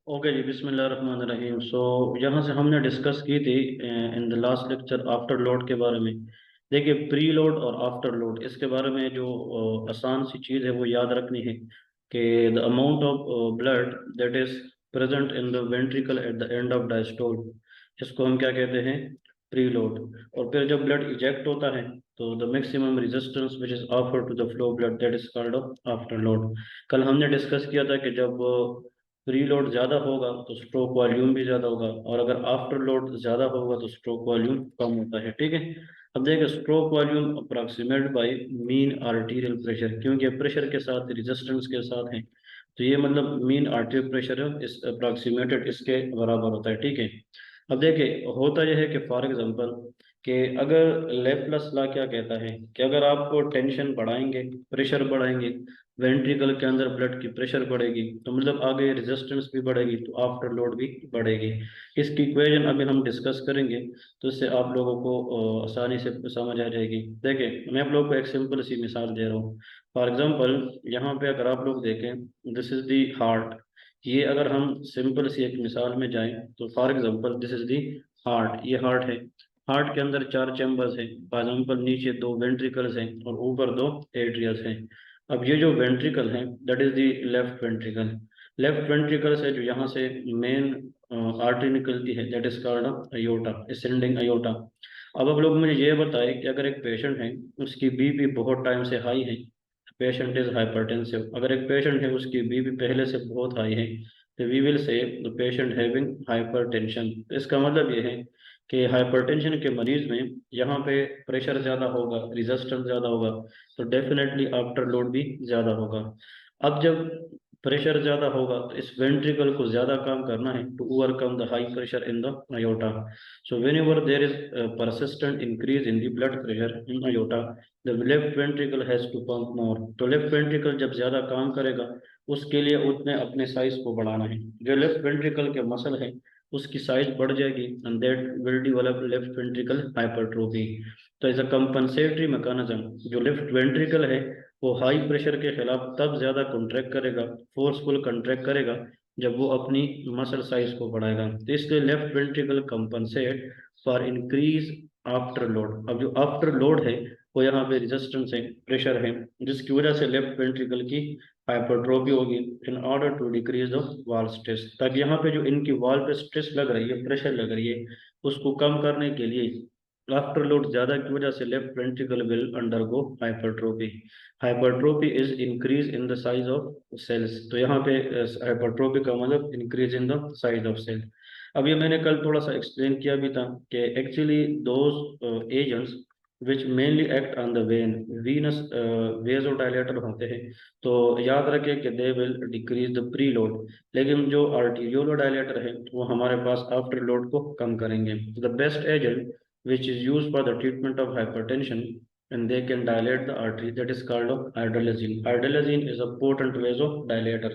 Okay जी, बिस्मिल्लाहिर्रहमानिर्रहीम। सो यहाँ से हमने डिस्कस की थी in the last lecture after load के बारे में। देखिए, प्री लोड और आफ्टर लोड इसके बारे में जो आसान सी चीज़ है वो याद रखनी है कि the amount of blood that is present in the ventricle at the end of diastole, इसको हम क्या कहते हैं? Preload. और फिर जब ब्लड इजेक्ट होता है तो the maximum resistance which is offered to the flow blood that is called afterload. कल हमने डिस्कस किया था कि जब प्री लोड ज़्यादा होगा तो स्ट्रोक वॉल्यूम भी ज़्यादा होगा, और अगर आफ्टर लोड ज़्यादा होगा तो स्ट्रोक वॉल्यूम कम होता है। ठीक है। अब देखिए, stroke volume approximate by mean arterial pressure, क्योंकि प्रेशर के साथ रेजिस्टेंस के साथ है, तो ये मतलब मीन आर्टीरियल प्रेशर है इस अप्रॉक्सीमेटेड इसके बराबर होता है। ठीक है। अब देखिए, होता यह है कि फॉर एग्जांपल कि अगर लेप्लस लॉ क्या कहता है कि अगर आप टेंशन बढ़ाएंगे, प्रेशर बढ़ाएंगे, वेंट्रिकल के अंदर ब्लड की प्रेशर बढ़ेगी तो मतलब आगे रेजिस्टेंस भी बढ़ेगी तो आफ्टर लोड भी बढ़ेगी। इसकी इक्वेशन अभी हम डिस्कस करेंगे, तो इससे आप लोगों को आसानी से समझ आ जाएगी। देखिए, मैं आप लोगों को एक सिंपल सी मिसाल दे रहा हूँ। फॉर एग्जांपल, यहाँ पे अगर आप लोग देखें, दिस इज दी हार्ट। ये अगर हम सिंपल सी एक मिसाल में जाएं तो for example this is the heart, ये हार्ट है। हार्ट के अंदर चार चैम्बर्स हैं। फॉर एग्जांपल, नीचे दो वेंट्रिकल्स हैं और ऊपर दो एट्रियस हैं। अब ये जो वेंट्रिकल है that is the left ventricle. Left ventricle से जो यहाँ से मेन आर्टरी निकलती है that is called aorta, ascending aorta. अब आप लोग मुझे ये बताएं कि अगर एक पेशेंट है, उसकी बीपी बहुत टाइम से हाई है, पेशेंट इज हाइपरटेंसिव। अगर एक पेशेंट है उसकी बीपी पहले से बहुत हाई है, तो we will say the patient having hypertension. इसका मतलब ये है कि हाइपरटेंशन के मरीज में यहाँ पे प्रेशर ज़्यादा होगा, रेजिस्टेंस ज़्यादा होगा, तो डेफिनेटली आफ्टर लोड भी ज़्यादा होगा। अब जब प्रेशर ज़्यादा होगा तो इस वेंट्रिकल को ज़्यादा काम करना है to overcome the high pressure in the aorta. So whenever there is persistent increase in the blood pressure in aorta, the left ventricle has to pump more. तो लेफ्ट वेंट्रिकल जब ज़्यादा काम करेगा उसके लिए उतने अपने साइज को बढ़ाना है। जो लेफ्ट वेंट्रिकल के मसल है उसकी साइज बढ़ जाएगी and that will develop left ventricle hypertrophy. तो एज अ कंपनसेटरी मैकेनिज्म, जो लेफ्ट वेंट्रिकल है वो हाई प्रेशर के खिलाफ तब ज्यादा कॉन्ट्रैक्ट करेगा, फोर्सफुल कॉन्ट्रैक्ट करेगा, जब वो अपनी मसल साइज को बढ़ाएगा। तो इसलिए left ventricle compensate for increase after load. अब जो आफ्टर लोड है वो यहाँ पे रेजिस्टेंस है, प्रेशर है, जिसकी वजह से लेफ्ट वेंट्रिकल की हाइपरट्रोफी होगी in order to decrease the wall stress, ताकि यहाँ पे जो इनकी वॉल पे स्ट्रेस लग रही है, प्रेशर लग रही है, उसको कम करने के लिए आफ्टर लोड ज्यादा की वजह से left ventricle will undergo hypertrophy. Hypertrophy is increase in the size of cells. तो यहाँ पे हाइपरट्रोफी का मतलब increase in the size of cell. अब ये मैंने कल थोड़ा सा एक्सप्लेन किया भी था कि actually those agents which mainly act on the when, Venus vasodilator होते हैं, तो याद रखें कि they will decrease the pre load. लेकिन जो आर्टीरियोलोडाइलेटर है वो हमारे पास आफ्टर लोड को कम करेंगे। The best agent which is use for the treatment of hypertension and they can dilate the artery that is called of hydralazine. Hydralazine is a potent vasodilator,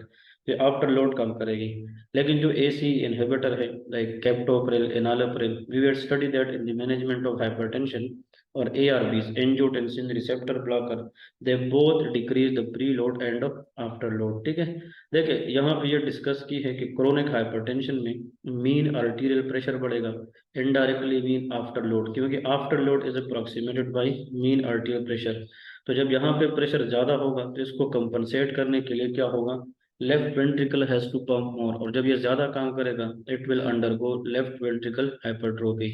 ये after load कम करेगी। लेकिन जो ACE inhibitor है like captopril, enalapril, we will study that in the management of hypertension. और ARBs, angiotensin receptor blocker, they both decrease the pre load and after load. ठीक है। देखिए, यहाँ पे ये डिस्कस की है कि क्रोनिक हाइपरटेंशन में मीन आर्टीरियल प्रेशर बढ़ेगा, इनडायरेक्टली मीन आफ्टर लोड, क्योंकि afterload is approximated by mean arterial pressure. तो जब यहाँ पे प्रेशर ज्यादा होगा तो इसको कंपनसेट करने के लिए क्या होगा? Left ventricle has to pump more, और जब ये ज्यादा काम करेगा it will undergo left ventricle hypertrophy.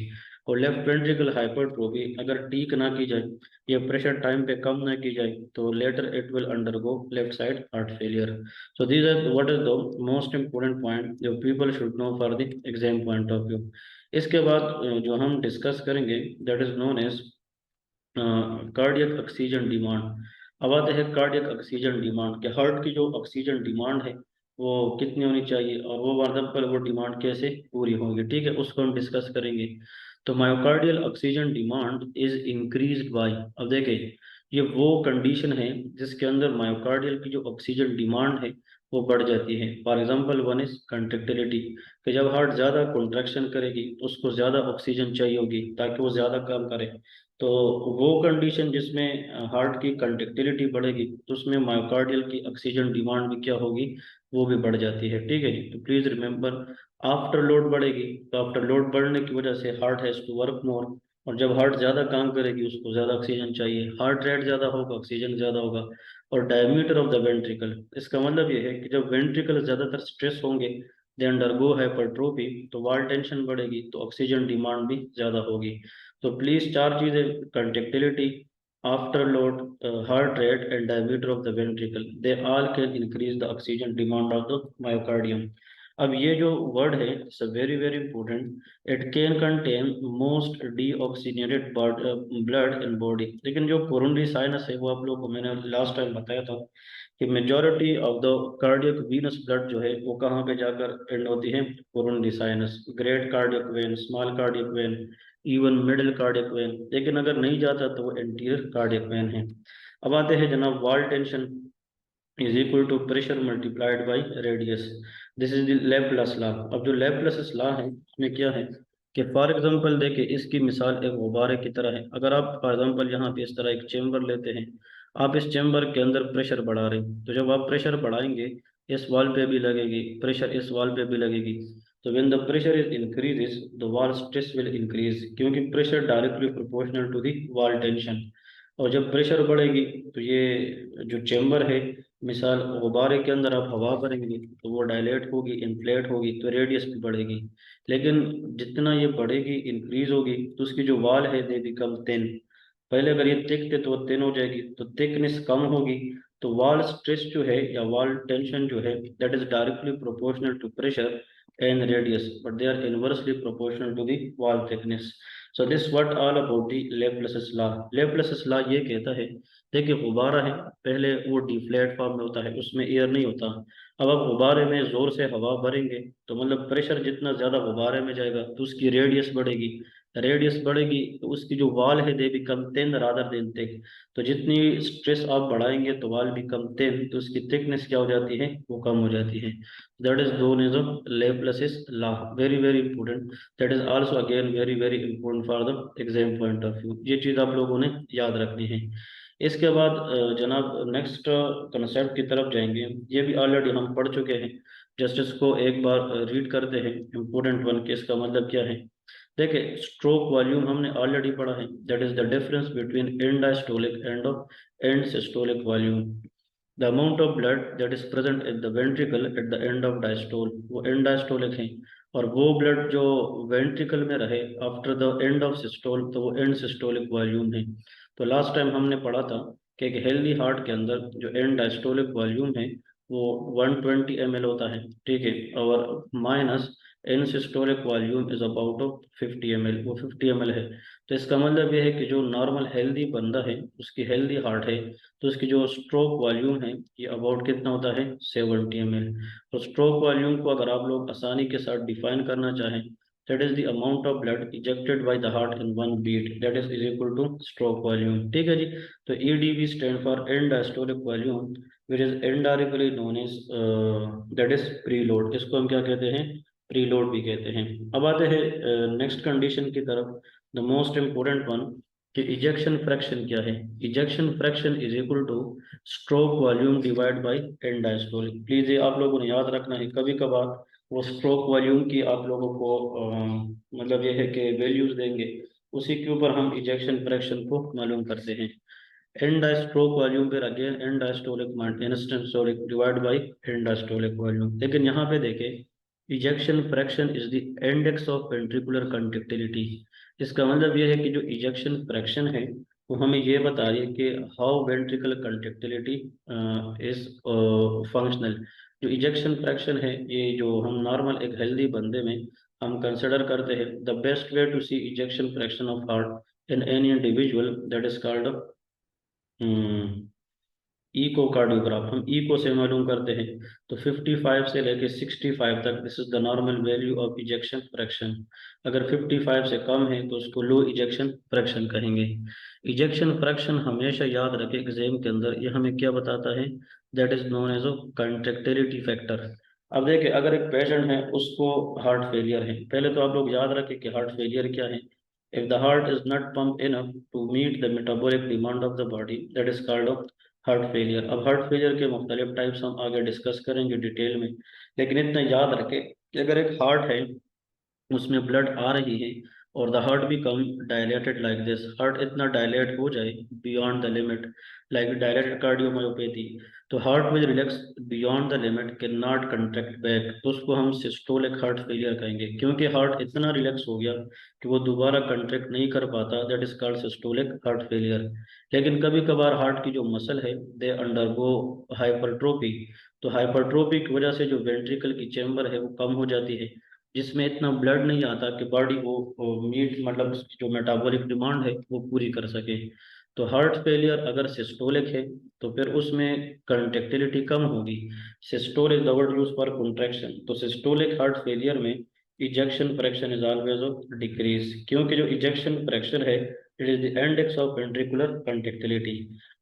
और लेफ्ट वेंट्रिकल हाइपरट्रोफी अगर ठीक ना की जाए, ये प्रेशर टाइम पे कम ना की जाए, तो later it will undergo left side heart failure. So these are what is the most important point जो people should know for the exam point of view. इसके बाद जो हम डिस्कस करेंगे that is known as cardiac oxygen demand. अब आते हैं cardiac oxygen demand, के हार्ट की जो ऑक्सीजन डिमांड है वो कितनी होनी चाहिए और वो एग्जाम्पल वो डिमांड कैसे पूरी होगी। ठीक है, उसको हम डिस्कस करेंगे। तो myocardial oxygen demand is increased by, अब देखिए, ये वो कंडीशन है जिसके अंदर मायोकार्डियल की जो ऑक्सीजन डिमांड है वो बढ़ जाती है। फॉर एग्जांपल वन इज कंट्रक्टिलिटी, कि जब हार्ट ज़्यादा कॉन्ट्रैक्शन करेगी तो उसको ज़्यादा ऑक्सीजन चाहिए होगी ताकि वो ज़्यादा काम करे। तो वो कंडीशन जिसमें हार्ट की कंट्रक्टिलिटी बढ़ेगी तो उसमें मायोकार्डियल की ऑक्सीजन डिमांड भी क्या होगी, वो भी बढ़ जाती है। ठीक है जी, तो प्लीज़ रिमेंबर, आफ्टर लोड बढ़ेगी तो आफ्टर लोड बढ़ने की वजह से heart has to work more, और जब हार्ट ज़्यादा काम करेगी उसको ज़्यादा ऑक्सीजन चाहिए, हार्ट रेट ज़्यादा होगा ऑक्सीजन ज़्यादा होगा। और डायमीटर ऑफ द वेंट्रिकल, इसका मतलब ये है कि जब वेंट्रिकल ज़्यादातर स्ट्रेस होंगे दे अंडरगो हाइपरट्रोफी, तो वॉल टेंशन बढ़ेगी तो ऑक्सीजन डिमांड भी ज़्यादा होगी। तो प्लीज़ चार चीज़ें, contractility, after load, heart rate and diameter of the ventricle, they all can increase the oxygen demand of the myocardium. अब ये जो वर्ड है it's very very important, it can contain most deoxygenated blood in body. लेकिन जो coronary sinus है वो आप लोगों को मैंने लास्ट टाइम बताया था कि majority of the cardiac venous blood जो है वो कहाँ पे जाकर एंड होती है, coronary sinus, great cardiac vein, small cardiac vein, even middle cardiac vein. लेकिन अगर नहीं जाता तो वो एंटीरियर कार्डियक वेन है। अब आते हैं जनाब, wall tension is equal to pressure multiplied by radius, this is the Laplace law. अब जो लेप्लास लॉ है उसमें क्या है कि फॉर एग्जांपल देखिए, इसकी मिसाल एक गुब्बारे की तरह है। अगर आप फॉर एग्जांपल यहाँ पे इस तरह एक चेम्बर लेते हैं, आप इस चेम्बर के अंदर प्रेशर बढ़ा रहे हैं, तो जब आप प्रेशर बढ़ाएंगे इस वॉल पे भी लगेगी प्रेशर, इस वॉल पे भी लगेगी। तो when the pressure is increases the wall stress will increase, क्योंकि pressure directly proportional to the wall tension. और जब प्रेशर बढ़ेगी तो ये जो चेम्बर है, मिसाल गुब्बारे के अंदर आप हवा भरेंगे तो वो डायलेट होगी, इन्फ्लेट होगी, तो रेडियस भी बढ़ेगी। लेकिन जितना ये बढ़ेगी इंक्रीज होगी तो उसकी जो वाल है दे बिकम थिन। पहले अगर ये थिक थे तो वो थिन हो जाएगी, तो थिकनेस कम होगी, तो वॉल स्ट्रेस जो है या वॉल टेंशन जो है that is directly proportional to pressure and radius, but they are inversely proportional to the wall thickness. So this what all about the Laplace's law. Laplace's law ये कहता है, देखिए गुब्बारा है, पहले वो डी फ्लैट फॉर्म में होता है, उसमें एयर नहीं होता। अब आप गुब्बारे में जोर से हवा भरेंगे तो मतलब प्रेशर जितना ज्यादा गुब्बारे में जाएगा तो उसकी रेडियस बढ़ेगी, रेडियस बढ़ेगी तो उसकी जो वॉल है they become thin rather than thick. तो जितनी स्ट्रेस आप बढ़ाएंगे तो वॉल बिकम थिन, तो उसकी थिकनेस क्या हो जाती है, वो कम हो जाती है। That is known as Laplace's law, very very important. That is also again very very important for the exam point of view. ये चीज आप लोगों ने याद रखनी है। इसके बाद जनाब नेक्स्ट कंसेप्ट की तरफ जाएंगे, ये भी ऑलरेडी हम पढ़ चुके हैं, जस्ट इसको एक बार रीड करते हैं, इम्पोर्टेंट वन के इसका मतलब क्या है। देखिए स्ट्रोक वॉल्यूम हमने ऑलरेडी पढ़ा है, that is the difference between and diastolic and systolic volume. The amount of blood that is present at the ventricle at the end of diastole, वो एंड डायस्टोलिक है। और वो ब्लड जो ventricle में रहे after the end of systole, तो वो and systolic volume है। तो लास्ट टाइम हमने पढ़ा था कि एक हेल्दी हार्ट के अंदर जो एंड डायस्टोलिक वॉल्यूम है वो 120 ml होता है, ठीक है, और minus end systolic volume is about of 50 ml, वो 50 ml है। तो इसका मतलब ये है कि जो नॉर्मल हेल्दी बंदा है, उसकी हेल्दी हार्ट है, तो उसकी जो स्ट्रोक वॉल्यूम है ये अबाउट कितना होता है, 70 ml। तो स्ट्रोक वॉल्यूम को अगर आप लोग आसानी के साथ डिफाइन करना चाहें, that is the amount of blood ejected by the heart in one beat, that is equal to stroke volume। ठीक है जी। तो EDV stand for end diastolic volume, which is indirectly known as that is preload, इसको हम क्या कहते हैं, preload भी कहते हैं। अब आते हैं नेक्स्ट कंडीशन की तरफ, द मोस्ट इम्पोर्टेंट वन, कि इजेक्शन फ्रैक्शन क्या है। Ejection fraction is equal to stroke volume divide by end diastolic. Please ये आप लोगों ने याद रखना है, कभी कभार वो स्ट्रोक वॉल्यूम की आप लोगों को मतलब ये है कि वैल्यूज देंगे, उसी के ऊपर हम इजेक्शन फ्रैक्शन को मालूम करते हैं। एंड डायस्ट्रोक वॉल्यूम फिर again end diastolic end systolic divide by end diastolic volume. लेकिन यहाँ पे देखें, ejection fraction is the index of ventricular conductivity. इसका मतलब ये है कि जो इजेक्शन फ्रैक्शन है वो हमें ये बता रही है कि how ventricular conductivity is functional. जो इजेक्शन फ्रैक्शन है ये जो हम नॉर्मल एक हेल्दी बंदे में हम कंसिडर करते हैं, the best way to C ejection fraction of heart in any individual that is called इकोकार्डियोग्राफ, हम इको से मालूम करते हैं, तो 55 से लेके 65 तक, this is the normal value of ejection fraction. अगर 55 से कम है तो उसको लो इजेक्शन फ्रैक्शन कहेंगे। इजेक्शन फ्रैक्शन हमेशा याद रखें एग्जाम के अंदर, ये हमें क्या बताता है, that is known as contractility factor. अब देखिए, अगर एक पेशेंट है उसको हार्ट फेलियर है, पहले तो आप लोग याद रखें कि हार्ट फेलियर क्या है। If the heart is not pump enough to meet the metabolic demand of the body, that is called heart failure. अब हार्ट फेलियर के मुख्तलिफ टाइप्स हम आगे डिस्कस करेंगे डिटेल में, लेकिन इतना याद रखें कि अगर एक हार्ट है उसमें ब्लड आ रही है और the heart become dilated like this, heart इतना डायलेट हो जाए beyond the limit, like dilated cardiomyopathy, तो heart will relax beyond the limit, can not contract back, तो उसको हम सिस्टोलिक हार्ट फेलियर कहेंगे, क्योंकि हार्ट इतना रिलैक्स हो गया कि वो दोबारा कंट्रैक्ट नहीं कर पाता, that is called systolic heart failure. लेकिन कभी कभार हार्ट की जो मसल है दे अंडरगो हाइपरट्रोफी, तो हाइपरट्रोफी की वजह से जो वेंट्रिकल की चेम्बर है वो कम हो जाती है, जिसमें इतना ब्लड नहीं आता कि बॉडी वो मीट मतलब जो मेटाबॉलिक डिमांड है वो पूरी कर सके। तो हार्ट फेलियर अगर सिस्टोलिक है तो फिर उसमें कंट्रैक्टिलिटी कम होगी। Systole is the word use for contraction, तो सिस्टोलिक हार्ट फेलियर में ejection fraction is always of decrease, क्योंकि जो इजेक्शन फ्रैक्शन है it is the index of ventricular contractility.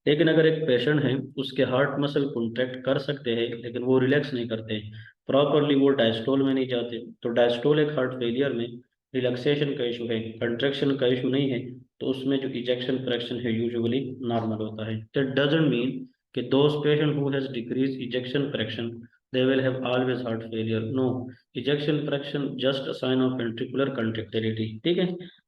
लेकिन अगर एक पेशेंट है उसके हार्ट मसल कॉन्ट्रैक्ट कर सकते हैं लेकिन वो रिलैक्स नहीं करते प्रॉपरली, वो डायस्टोल में नहीं जाते, तो डायस्टोलिक हार्ट फेलियर में रिलैक्सेशन का इशू है, कंट्रैक्शन का इशू नहीं है, तो उसमें जो इजेक्शन फ्रैक्शन है यूजुअली नॉर्मल होता है। दैट डजंट मीन कि those patient who has decrease ejection fraction they will have always heart failure, no, ejection fraction just a sign of ventricular contractility। ठीक है,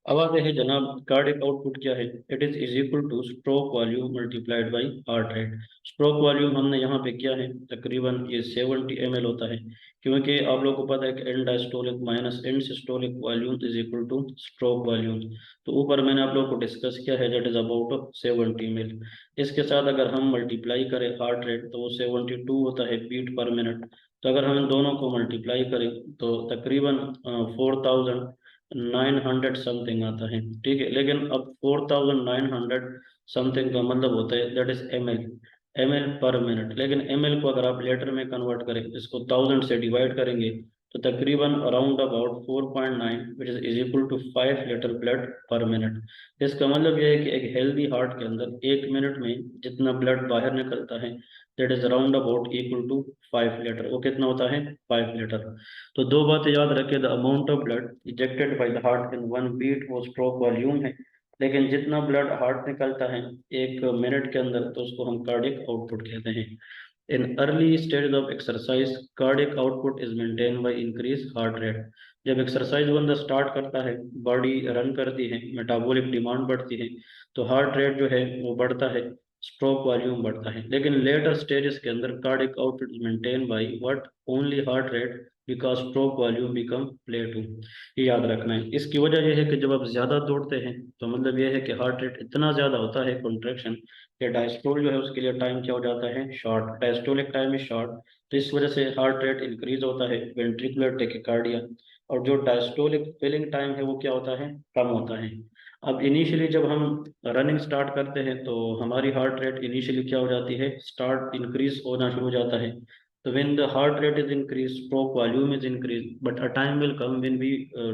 अब आते हैं जनाब, कार्डिक आउटपुट क्या है, it is equal to stroke volume multiplied by heart rate. Stroke volume हमने यहाँ पे क्या है, तकरीबन ये 70 ml होता है, क्योंकि आप लोगों को पता है कि and diastolic minus and systolic volume is equal to stroke volume, तो ऊपर मैंने आप लोगों को डिस्कस किया है दैट इज अबाउट 70 ml। इसके साथ अगर हम मल्टीप्लाई करें हार्ट रेट तो वो 72 होता है बीट पर मिनट, तो अगर हम इन दोनों को मल्टीप्लाई करें तो तकरीबन 4900 समथिंग आता है। ठीक है, लेकिन अब 4900 समथिंग का मतलब होता है that is M L per minute, लेकिन एम एल को अगर आप लीटर में कन्वर्ट करें, इसको 1000 से डिवाइड करेंगे तो तकरीबन around about 4.9 which is equal to 5 litre blood per minute. इसका मतलब यह है कि एक हेल्दी हार्ट के अंदर एक मिनट में जितना ब्लड बाहर निकलता है that is around about equal to 5 litre, वो कितना होता है 5 लीटर। तो दो बातें याद रखें, the amount of blood ejected by the heart in one beat वो स्ट्रोक वॉल्यूम है, लेकिन जितना ब्लड हार्ट निकलता है एक मिनट के अंदर तो उसको हम कार्डिक आउटपुट कहते हैं। In early stage of exercise cardiac output is maintain by increase heart rate. जब एक्सरसाइज बंदा स्टार्ट करता है, बॉडी रन करती है, मेटाबॉलिक डिमांड बढ़ती है, तो हार्ट रेट जो है वो बढ़ता है, स्ट्रोक वॉल्यूम बढ़ता है। लेकिन लेटर स्टेजेस के अंदर cardiac output is maintain by what, only heart rate, because stroke volume become प्लेटू। ये याद रखना है। इसकी वजह यह है कि जब आप ज्यादा दौड़ते हैं तो मतलब यह है कि हार्ट रेट इतना ज्यादा होता है कॉन्ट्रैक्शन, कि डायस्टोल जो है उसके लिए टाइम क्या हो जाता है short, diastolic time is short, तो इस वजह से हार्ट रेट इंक्रीज होता है, वेंट्रिकुलर टेकिकार्डिया, और जो डायस्टोलिक फिलिंग टाइम है वो क्या होता है कम होता है। अब इनिशियली जब हम रनिंग स्टार्ट करते हैं तो हमारी हार्ट रेट इनिशियली क्या हो जाती है, स्टार्ट इंक्रीज होना शुरू हो जाता है, तो when the heart rate is increased, stroke volume is increased, but a time will come when we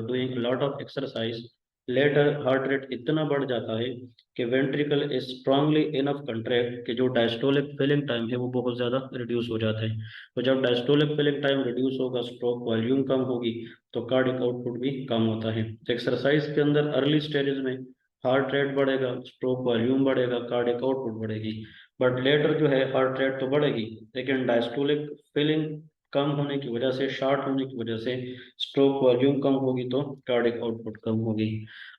doing a lot of exercise, later heart rate इतना बढ़ जाता है कि ventricle is strongly enough contract कि जो diastolic filling time है वो बहुत ज़्यादा reduce हो जाता है। तो जब diastolic filling time reduce होगा, stroke volume कम होगी, तो cardiac output भी कम होता है। तो exercise के अंदर early stages में हार्ट रेट बढ़ेगा, स्ट्रोक वॉल्यूम बढ़ेगा, कार्डियक आउटपुट बढ़ेगी, बट लेटर जो है हार्ट रेट तो बढ़ेगी, लेकिन डायस्टोलिक फिलिंग कम होने की वजह से, शॉर्ट होने की वजह से स्ट्रोक वॉल्यूम कम होगी तो कार्डियक आउटपुट कम होगी।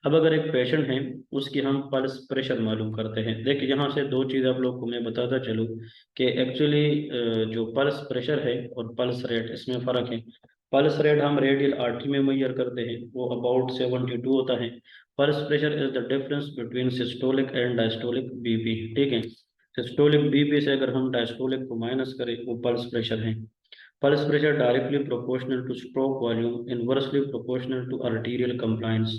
अब अगर एक पेशेंट है उसकी हम पल्स प्रेशर मालूम करते हैं, देखिए यहाँ से दो चीज़ आप लोग को मैं बताता चलूँ कि एक्चुअली जो पल्स प्रेशर है और पल्स रेट इसमें फ़र्क है। पल्स रेट हम रेडियल आर्टरी में मेजर करते हैं, वो अबाउट 72 होता है। Pulse pressure is the difference between systolic and diastolic BP. ठीक है, सिस्टोलिक बीपी से अगर हम डायस्टोलिक को माइनस करें वो पल्स प्रेशर है। Pulse pressure directly proportional to stroke volume, inversely proportional to arterial compliance.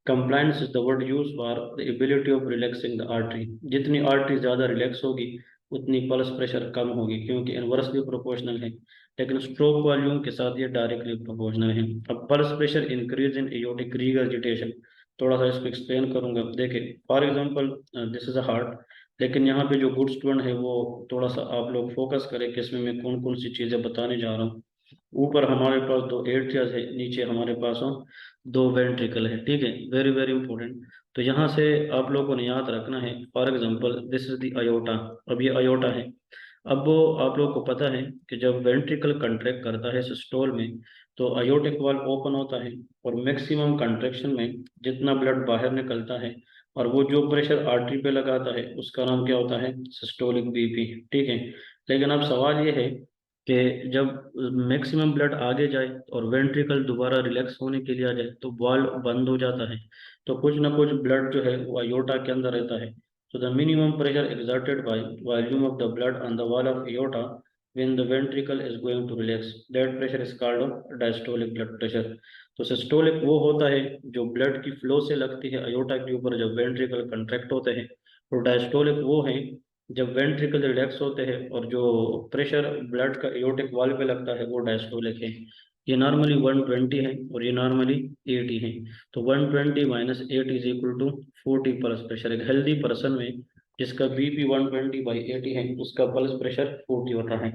Compliance is the word use for the ability of relaxing the artery, जितनी आर्टरी ज्यादा relax होगी उतनी पल्स प्रेशर कम होगी, क्योंकि inversely proportional है। लेकिन stroke volume के साथ ये डायरेक्टली प्रोपोर्शनल है। अब pulse pressure increase in aortic regurgitation, थोड़ा सा इसको एक्सप्लेन करूंगा। देखिए for example this is a heart, लेकिन यहाँ पे जो गुड स्टूडेंट है वो थोड़ा सा आप लोग फोकस करें कि इसमें मैं कौन कौन सी चीज़ें बताने जा रहा हूँ। ऊपर हमारे पास दो एट्रियाज है, नीचे हमारे पास हो दो वेंट्रिकल है, ठीक है, वेरी वेरी इंपॉर्टेंट। तो यहाँ से आप लोगों ने याद रखना है, for example this is the aorta. अब ये अयोटा है। अब वो आप लोग को पता है कि जब वेंट्रिकल कंट्रैक्ट करता है सिस्टोल में, तो अयोटिक वाल्व ओपन होता है, और मैक्सिमम कंट्रैक्शन में जितना ब्लड बाहर निकलता है और वो जो प्रेशर आर्टरी पे लगाता है उसका नाम क्या होता है, सिस्टोलिक बीपी, ठीक है। लेकिन अब सवाल ये है कि जब मैक्सिमम ब्लड आगे जाए और वेंट्रिकल दोबारा रिलैक्स होने के लिए आ जाए तो वाल्व बंद हो जाता है, तो कुछ ना कुछ ब्लड जो है वो अयोटा के अंदर रहता है। So the minimum pressure exerted by volume of the blood on the wall of aorta when the ventricle is going to relax, that pressure is called of diastolic blood pressure। तो systolic वो होता है जो blood की flow से लगती है aorta के ऊपर जब वेंट्रिकल कंट्रैक्ट होते हैं, और डायस्टोलिक वो है जब वेंट्रिकल रिलैक्स होते हैं और जो प्रेशर ब्लड का एयोटिक वॉल पे लगता है वो डायस्टोलिक है। ये नॉर्मली 120 है और ये नॉर्मली 80 है। तो 120 minus 8 is equal to 40 pulse pressure. एक हेल्दी पर्सन में जिसका बीपी 120/80 है उसका पल्स प्रेशर 40 होता है।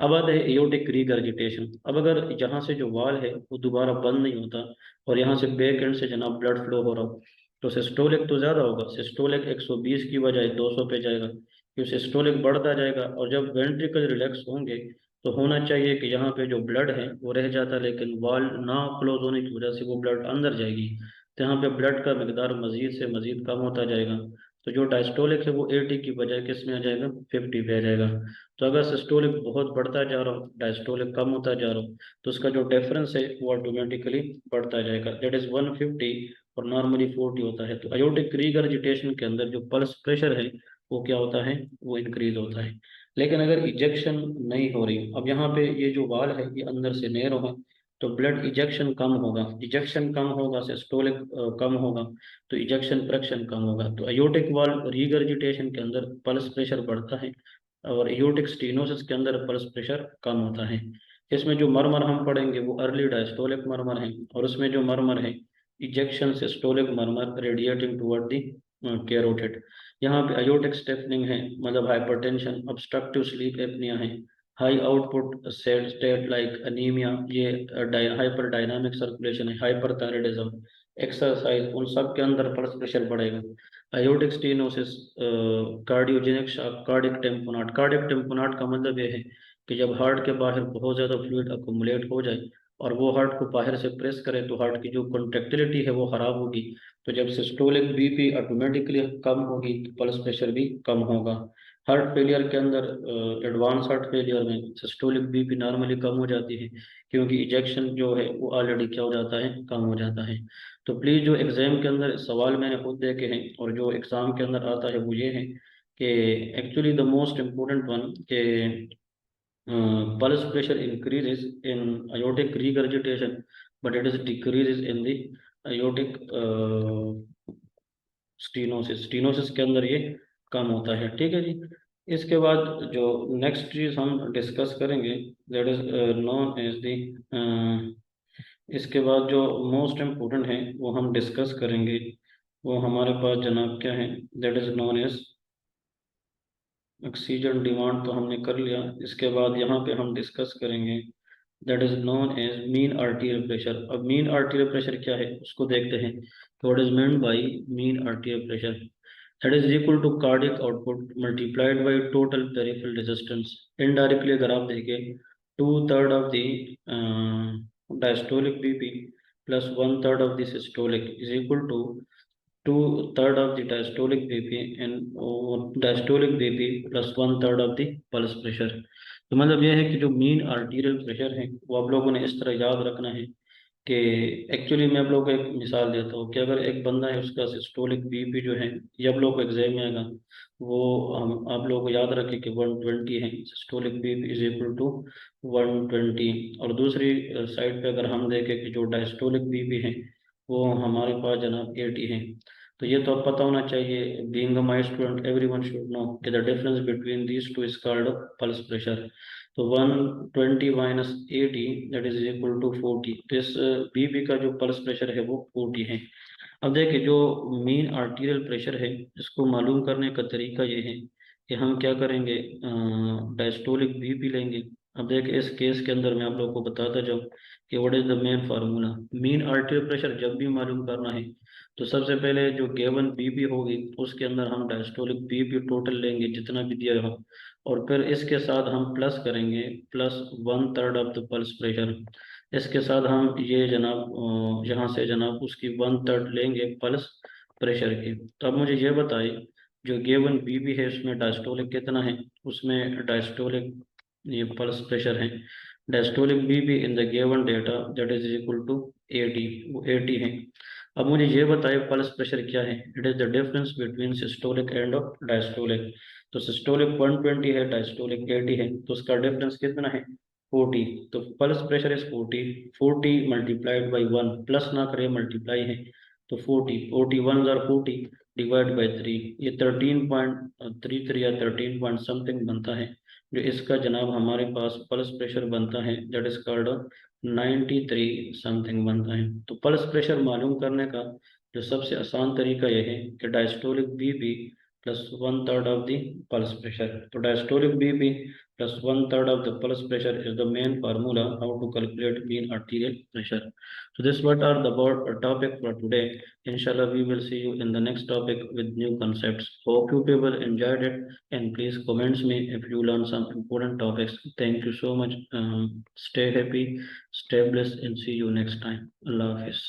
अब आता है एयोटिक रीगर्जिटेशन। अब अगर यहाँ से जो वाल है वो दोबारा बंद नहीं होता और यहाँ से बैक एंड से जनाब ब्लड फ्लो हो रहा हो, तो सिस्टोलिक तो ज़्यादा होगा, सिस्टोलिक 120 की बजाय 200 पे जाएगा, क्योंकि सिस्टोलिक बढ़ता जाएगा। और जब वेंट्रिकल रिलैक्स होंगे तो होना चाहिए कि यहाँ पे जो ब्लड है वो रह जाता, लेकिन वाल ना क्लोज होने की वजह से वो ब्लड अंदर जाएगी, तो यहाँ पे ब्लड का मिकदार मजीद से मजीद कम होता जाएगा। तो जो डायस्टोलिक है वो 80 की बजाय किस में आ जाएगा, 50 पे आ जाएगा। तो अगर सिस्टोलिक बहुत बढ़ता जा रहा हो, डायस्टोलिक कम होता जा रहा हो, तो उसका जो डिफरेंस है वो ऑटोमेटिकली बढ़ता जाएगा, दैट इज 150 और नॉर्मली 40 होता है। तो अयोटिक रीगर्जिटेशन के अंदर जो पल्स प्रेशर है वो क्या होता है, वो इंक्रीज होता है। लेकिन अगर इजेक्शन नहीं हो रही, अब यहाँ पे ये जो वाल है ये अंदर से नैरो है, तो ब्लड इजेक्शन कम होगा, इजेक्शन कम होगा सिस्टोलिक कम होगा, तो इजेक्शन फ्रैक्शन कम होगा। तो अयोटिक वाल्व रीगर्जिटेशन के अंदर पल्स प्रेशर बढ़ता है और एयोटिक स्टेनोसिस के अंदर पल्स प्रेशर कम होता है। इसमें जो मरमर हम पढ़ेंगे वो अर्ली डायस्टोलिक मरमर है, और उसमें जो मरमर है ejection systolic murmur radiating toward the carotid. यहाँ पे अयोटिक स्टेपनिंग है, मतलब हाइपरटेंशन, ऑब्स्ट्रक्टिव स्लीप एपनिया है, high output set state like anaemia, ये हाइपर डायनामिक सर्कुलेशन है, हाइपरथायराइडिज्म, एक्सरसाइज, उन सब के अंदर ब्लड प्रेशर बढ़ेगा। Aortic stenosis, cardiogenic shock, cardiac tamponade. Cardiac tamponade का मतलब ये है कि जब हार्ट के बाहर बहुत ज़्यादा फ्लूइड अकोमुलेट हो जाए और वो हार्ट को बाहर से प्रेस करे तो हार्ट की जो कॉन्ट्रेक्टिलिटी है वो खराब होगी। तो जब सिस्टोलिक बीपी ऑटोमेटिकली कम होगी तो पल्स प्रेशर भी कम होगा। हार्ट फेलियर के अंदर, एडवांस हार्ट फेलियर में सिस्टोलिक बीपी नॉर्मली कम हो जाती है, क्योंकि इजेक्शन जो है वो ऑलरेडी क्या हो जाता है, कम हो जाता है। तो प्लीज़ जो एग्जाम के अंदर सवाल मैंने खुद देखे हैं और जो एग्जाम के अंदर आता है वो ये है कि actually the most important one के pulse pressure increases in aortic regurgitation, but it is decreases in the aortic stenosis. Stenosis के अंदर ये कम होता है, ठीक है जी। इसके बाद जो नेक्स्ट चीज हम डिस्कस करेंगे that is known as the, इसके बाद जो मोस्ट इम्पोर्टेंट है वो हम डिस्कस करेंगे, वो हमारे पास जनाब क्या है, that is known as oxygen demand, तो हमने कर लिया। इसके बाद यहाँ पे हम डिस्कस करेंगे that is known as mean arterial pressure. अब मीन आर्टीरियल प्रेशर क्या है उसको देखते हैं। What is meant by mean arterial pressure, that is equal to cardiac output multiplied by total peripheral resistance. Indirectly अगर आप देखें, 2/3 of the diastolic BP plus 1/3 of the systolic is equal to 2/3 of the diastolic BP and diastolic BP plus 1/3 of the pulse pressure। तो मतलब यह है कि जो mean arterial pressure है वो आप लोगों ने इस तरह याद रखना है कि एक्चुअली मैं आप लोगों को एक मिसाल देता हूँ कि अगर एक बंदा है उसका सिस्टोलिक बीपी जो है, ये आप लोगों को एग्जाम में आएगा, वो हम आप लोगों को याद रखें कि 120 है, systolic BP is equal to 120। और दूसरी साइड पे अगर हम देखें कि जो डायस्टोलिक बीपी है वो हमारे पास जनाब 80 है। तो ये तो अब पता होना चाहिए, being a my student everyone should know कि the difference between these two is called pulse pressure. तो 120 minus 80 that is equal to 40। तो इस बीबी का जो पल्स प्रेशर है वो 40 है। अब देखिए जो मीन आर्टीरियल प्रेशर है, इसको मालूम करने का तरीका ये है कि हम क्या करेंगे, डायस्टोलिक बीपी लेंगे। अब देखिए इस केस के अंदर मैं आप लोगों को बताता जाऊं कि what is the main formula. Mean arterial pressure जब भी मालूम करना है तो सबसे पहले जो गिवन बीपी होगी उसके अंदर हम डायस्टोलिक बीपी टोटल लेंगे जितना भी दिया हो, और फिर इसके साथ हम प्लस करेंगे, plus 1/3 of the pulse pressure. इसके साथ हम ये जनाब यहाँ से जनाब उसकी 1/3 लेंगे पल्स प्रेशर की। तो अब मुझे ये बताइए जो गिवन बीबी है उसमें डायस्टोलिक कितना है, उसमें डायस्टोलिक ये पल्स प्रेशर है, diastolic BP in the given data that is equal to 80, वो 80 है। अब मुझे ये बताइए पल्स प्रेशर क्या है, it is the difference between systolic and diastolic. तो सिस्टोलिक 120 है, डायस्टोलिक 80 है, तो उसका डिफरेंस कितना है 40। तो pulse pressure is 40, 40 multiplied by 1, plus ना करें मल्टीप्लाई है, तो 40, 41 जार 40 डिवाइड बाई 3, ये 13.33 या 13 पॉइंट समथिंग बनता है। जो इसका जनाब हमारे पास पल्स प्रेशर बनता है दैट इज कॉल्ड 93 समथिंग बनता है। तो पल्स प्रेशर मालूम करने का जो सबसे आसान तरीका यह है कि diastolic BP plus 1/3 of the pulse pressure. तो diastolic BP plus 1/3 of the pulse pressure is the main formula how to calculate mean arterial pressure. So this what are the about topic for today. Inshallah we will see you in the next topic with new concepts. Hope you people enjoyed it, and please comments me if you learn some important topics. Thank you so much. Stay happy, stay blessed, and see you next time. Allah Hafiz.